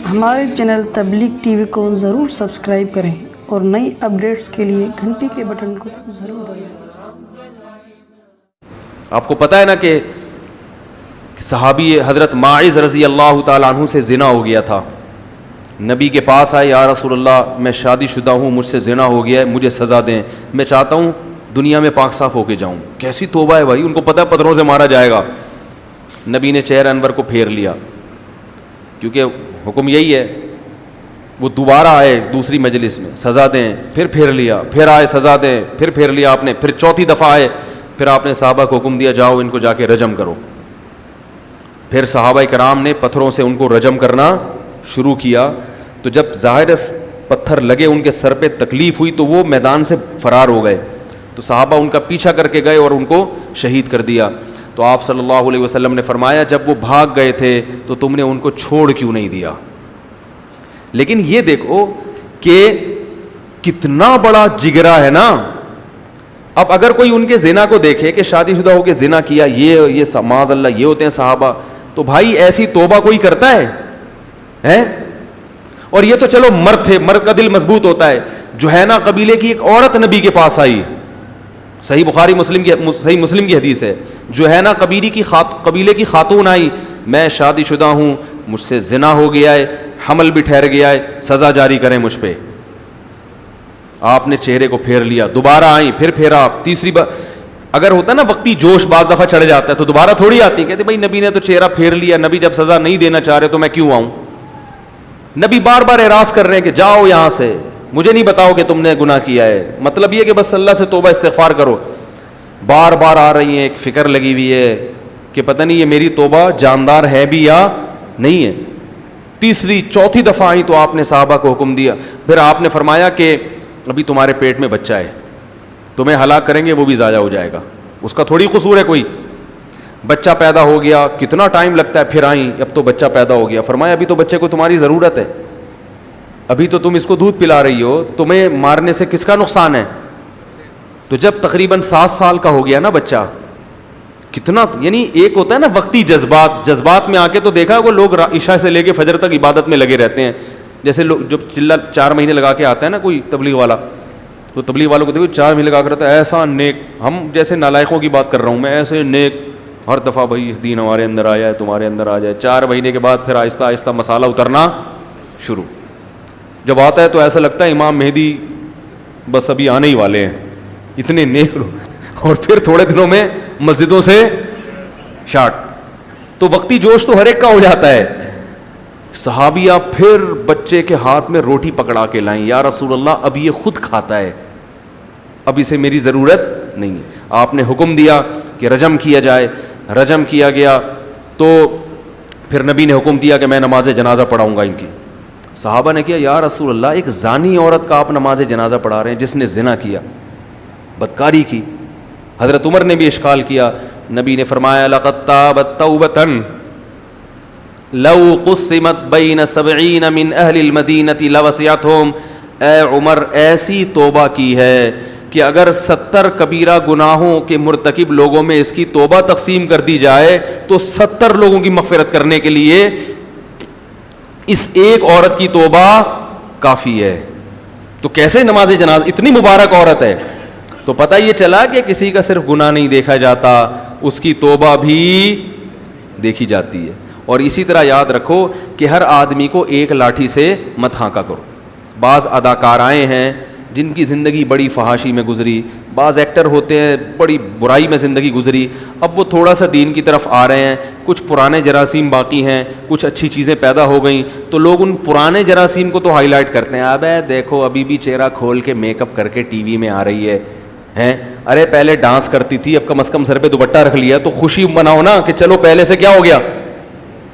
ہمارے چینل تبلیغ T V کو ضرور سبسکرائب کریں اور نئی اپڈیٹس کے لیے گھنٹی کے بٹن کو ضرور دبائیں۔ آپ کو پتہ ہے نا کہ صحابی حضرت ماعز رضی اللہ تعالیٰ عنہ سے زنا ہو گیا تھا، نبی کے پاس آئے، یا رسول اللہ میں شادی شدہ ہوں، مجھ سے زنا ہو گیا ہے، مجھے سزا دیں، میں چاہتا ہوں دنیا میں پاک صاف ہو کے جاؤں۔ کیسی توبہ ہے بھائی، ان کو پتہ ہے پتھروں سے مارا جائے گا۔ نبی نے چہرہ انور کو پھیر لیا، کیونکہ حکم یہی ہے۔ وہ دوبارہ آئے دوسری مجلس میں، سزا دیں، پھر پھیر لیا، پھر آئے سزا دیں، پھر پھیر لیا آپ نے، پھر چوتھی دفعہ آئے، پھر آپ نے صحابہ کو حکم دیا جاؤ ان کو جا کے رجم کرو۔ پھر صحابہ کرام نے پتھروں سے ان کو رجم کرنا شروع کیا، تو جب ظاہر پتھر لگے ان کے سر پہ تکلیف ہوئی تو وہ میدان سے فرار ہو گئے، تو صحابہ ان کا پیچھا کر کے گئے اور ان کو شہید کر دیا۔ تو آپ صلی اللہ علیہ وسلم نے فرمایا جب وہ بھاگ گئے تھے تو تم نے ان کو چھوڑ کیوں نہیں دیا؟ لیکن یہ دیکھو کہ کتنا بڑا جگرا ہے نا۔ اب اگر کوئی ان کے زنا کو دیکھے کہ شادی شدہ ہو کے زنا کیا، یہ معاذ اللہ یہ ہوتے ہیں صحابہ، تو بھائی ایسی توبہ کوئی کرتا ہے؟ اور یہ تو چلو مرد تھے، مرد کا دل مضبوط ہوتا ہے۔ جوہینہ قبیلے کی ایک عورت نبی کے پاس آئی، صحیح مسلم کی حدیث ہے، جوہینہ قبیلے کی خاتون آئی، میں شادی شدہ ہوں، مجھ سے زنا ہو گیا ہے، حمل بھی ٹھہر گیا ہے، سزا جاری کریں مجھ پہ۔ آپ نے چہرے کو پھیر لیا، دوبارہ آئیں، پھر پھیرا، تیسری بار۔ اگر ہوتا ہے نا وقتی جوش بعض دفعہ چڑھ جاتا ہے تو دوبارہ تھوڑی آتی، کہتے بھائی نبی نے تو چہرہ پھیر لیا، نبی جب سزا نہیں دینا چاہ رہے تو میں کیوں آؤں؟ نبی بار بار اعراض کر رہے ہیں کہ جاؤ یہاں سے، مجھے نہیں بتاؤ کہ تم نے گناہ کیا ہے، مطلب یہ کہ بس اللہ سے توبہ استغفار کرو۔ بار بار آ رہی ہیں، ایک فکر لگی ہوئی ہے کہ پتہ نہیں یہ میری توبہ جاندار ہے بھی یا نہیں ہے۔ تیسری چوتھی دفعہ آئی تو آپ نے صحابہ کو حکم دیا، پھر آپ نے فرمایا کہ ابھی تمہارے پیٹ میں بچہ ہے، تمہیں ہلاک کریں گے وہ بھی ضائع ہو جائے گا، اس کا تھوڑی قصور ہے کوئی۔ بچہ پیدا ہو گیا، کتنا ٹائم لگتا ہے، پھر آئیں، اب تو بچہ پیدا ہو گیا، فرمایا ابھی تو بچے کو تمہاری ضرورت ہے، ابھی تو تم اس کو دودھ پلا رہی ہو، تمہیں مارنے سے کس کا نقصان ہے؟ تو جب تقریباً 7 سال کا ہو گیا نا بچہ، کتنا یعنی ایک ہوتا ہے نا وقتی جذبات میں آ کے تو دیکھا وہ لوگ عشاء سے لے کے فجر تک عبادت میں لگے رہتے ہیں، جیسے لوگ جب چلہ 4 مہینے لگا کے آتا ہے نا کوئی تبلیغ والا، تو تبلیغ والوں کو دیکھو 4 مہینے لگا کر رہتا ہے، ایسا نیک، ہم جیسے نالائقوں کی بات کر رہا ہوں میں، ایسے نیک، ہر دفعہ بھائی دین ہمارے اندر آیا ہے، تمہارے اندر آ جائے۔ 4 مہینے کے بعد پھر آہستہ آہستہ مسالہ اترنا شروع، جب آتا ہے تو ایسا لگتا ہے امام مہدی بس ابھی آنے ہی والے ہیں، اتنے نیک لوگ، اور پھر تھوڑے دنوں میں مسجدوں سے شاٹ۔ تو وقتی جوش تو ہر ایک کا ہو جاتا ہے۔ صحابیہ پھر بچے کے ہاتھ میں روٹی پکڑا کے لائیں، یا رسول اللہ اب یہ خود کھاتا ہے، اب اسے میری ضرورت نہیں ہے۔ آپ نے حکم دیا کہ رجم کیا جائے، رجم کیا گیا، تو پھر نبی نے حکم دیا کہ میں نماز جنازہ پڑھاؤں گا ان کی۔ صحابہ نے کیا، یا رسول اللہ ایک زانی عورت کا آپ نماز جنازہ پڑھا رہے ہیں جس نے زنا کیا، بدکاری کی۔ حضرت عمر نے بھی اشکال کیا، نبی نے فرمایا لقد تابت توبۃ لو قسمت بین 70 من اہل المدینہ لوسعتہم، اے عمر ایسی توبہ کی ہے کہ اگر 70 کبیرہ گناہوں کے مرتکب لوگوں میں اس کی توبہ تقسیم کر دی جائے تو 70 لوگوں کی مغفرت کرنے کے لیے اس ایک عورت کی توبہ کافی ہے۔ تو کیسے نماز جنازہ، اتنی مبارک عورت ہے، تو پتہ یہ چلا کہ کسی کا صرف گناہ نہیں دیکھا جاتا، اس کی توبہ بھی دیکھی جاتی ہے۔ اور اسی طرح یاد رکھو کہ ہر آدمی کو ایک لاٹھی سے مت ہانکا کرو۔ بعض اداکارائیں ہیں جن کی زندگی بڑی فحاشی میں گزری، بعض ایکٹر ہوتے ہیں بڑی برائی میں زندگی گزری، اب وہ تھوڑا سا دین کی طرف آ رہے ہیں، کچھ پرانے جراثیم باقی ہیں، کچھ اچھی چیزیں پیدا ہو گئیں، تو لوگ ان پرانے جراثیم کو تو ہائی لائٹ کرتے ہیں، اب دیکھو ابھی بھی چہرہ کھول کے میک اپ کر کے ٹی وی میں آ رہی ہے، ارے پہلے ڈانس کرتی تھی، اب کم از کم سر پہ دوپٹہ رکھ لیا، تو خوشی مناؤ نا کہ چلو پہلے سے کیا ہو گیا۔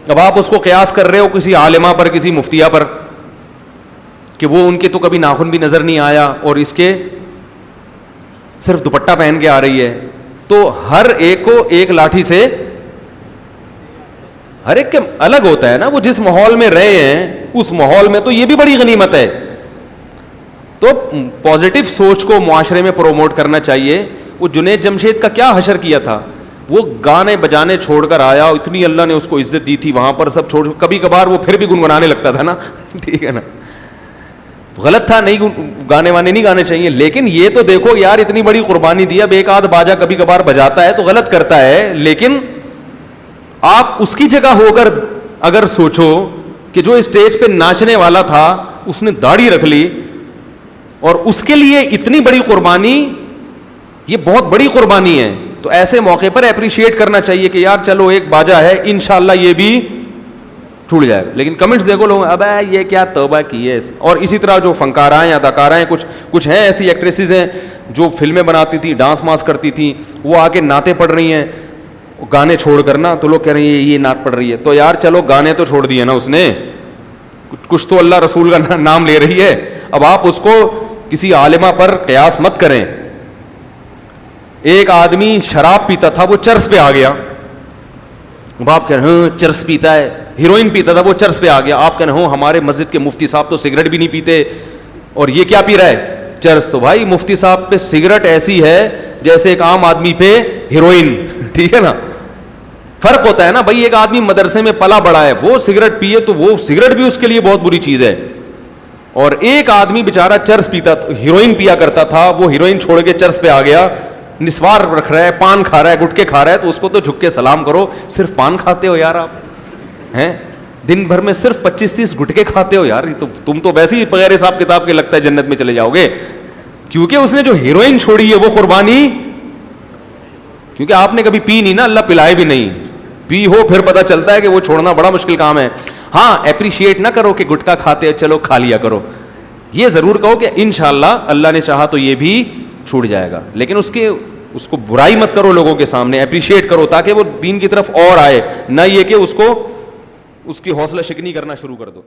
اب آپ اس کو قیاس کر رہے ہو کسی عالمہ پر، کسی مفتیہ پر، کہ وہ ان کے تو کبھی ناخن بھی نظر نہیں آیا اور اس کے صرف دوپٹہ پہن کے آ رہی ہے۔ تو ہر ایک کو ایک لاٹھی سے، ہر ایک کے الگ ہوتا ہے نا، وہ جس ماحول میں رہے ہیں اس ماحول میں، تو یہ بھی بڑی غنیمت ہے۔ تو پازیٹیو سوچ کو معاشرے میں پروموٹ کرنا چاہیے۔ وہ جنید جمشید کا کیا حشر کیا تھا، وہ گانے بجانے چھوڑ کر آیا, اتنی اللہ نے اس کو عزت دی تھی وہاں پر, سب چھوڑ, کبھی کبھار وہ پھر بھی گنگنانے لگتا تھا نا, ٹھیک ہے نا, غلط تھا, نہیں گانے وانے نہیں گانے چاہیے, لیکن یہ تو دیکھو یار اتنی بڑی قربانی دی, اب ایک آدھ باجا کبھی کبھار بجاتا ہے تو غلط کرتا ہے, لیکن آپ اس کی جگہ ہو کر اگر سوچو کہ جو اسٹیج پہ ناچنے والا تھا اس نے داڑھی رکھ لی اور اس کے لیے اتنی بڑی قربانی, یہ بہت بڑی قربانی ہے, تو ایسے موقع پر اپریشیٹ کرنا چاہیے کہ یار چلو ایک باجا ہے, انشاءاللہ یہ بھی چھوٹ جائے گا. لیکن کمنٹس دیکھو لوگ, اب یہ کیا توبہ کی ہے. اور اسی طرح جو فنکارہ ہیں, اداکارہ ہیں, کچھ ہیں ایسی ایکٹریسز ہیں جو فلمیں بناتی تھیں, ڈانس ماس کرتی تھیں, وہ آ کے نعتیں پڑھ رہی ہیں گانے چھوڑ کر نا, تو لوگ کہہ رہے ہیں یہ نعت پڑھ رہی ہے. تو یار چلو گانے تو چھوڑ دیے نا اس نے, کچھ تو اللہ رسول کا نام لے رہی ہے. اب آپ اس کو کسی عالمہ پر قیاس مت کریں. ایک آدمی شراب پیتا تھا, وہ چرس پہ آ گیا, اب آپ کہہ رہے ہیں چرس پیتا ہے, ہیروئن پیتا تھا وہ چرس پہ آ گیا, آپ کہہ رہے ہوں ہمارے مسجد کے مفتی صاحب تو سگریٹ بھی نہیں پیتے اور یہ کیا پی رہا ہے, چرس. تو بھائی مفتی صاحب پہ سگریٹ ایسی ہے جیسے ایک عام آدمی پہ ہیروئن, ٹھیک ہے نا, فرق ہوتا ہے نا بھائی. ایک آدمی مدرسے میں پلا بڑا ہے, وہ سگریٹ پیے تو وہ سگریٹ بھی اس کے لیے بہت بری چیز ہے, اور ایک آدمی بیچارہ چرس پیتا, ہیروئن پیا کرتا تھا, وہ ہیروئن چھوڑ کے چرس پہ آ گیا, نسوار رکھ رہا ہے, پان کھا رہا ہے, گٹکے کھا رہا ہے, تو اس کو تو جھک کے سلام کرو. صرف پان کھاتے ہو یار آپ ہیں, دن بھر میں صرف 25-30 گٹکے کھاتے ہو یار, تو تم تو ویسے ہی بغیر حساب کتاب کے لگتا ہے جنت میں چلے جاؤ گے, کیونکہ اس نے جو ہیروئن چھوڑی ہے وہ قربانی, کیونکہ آپ نے کبھی پی نہیں نا, اللہ پلائے بھی نہیں, پی ہو پھر پتہ چلتا ہے کہ وہ چھوڑنا بڑا مشکل کام ہے. ہاں اپریشیٹ نہ کرو کہ گٹکا کھاتے ہو چلو کھا لیا کرو, یہ ضرور کہو کہ انشاءاللہ اللہ نے چاہا تو یہ بھی چھوٹ جائے گا, لیکن اس کو برائی مت کرو لوگوں کے سامنے, اپریشیٹ کرو تاکہ وہ دین کی طرف اور آئے, نہ یہ کہ اس کی حوصلہ شکنی کرنا شروع کر دو.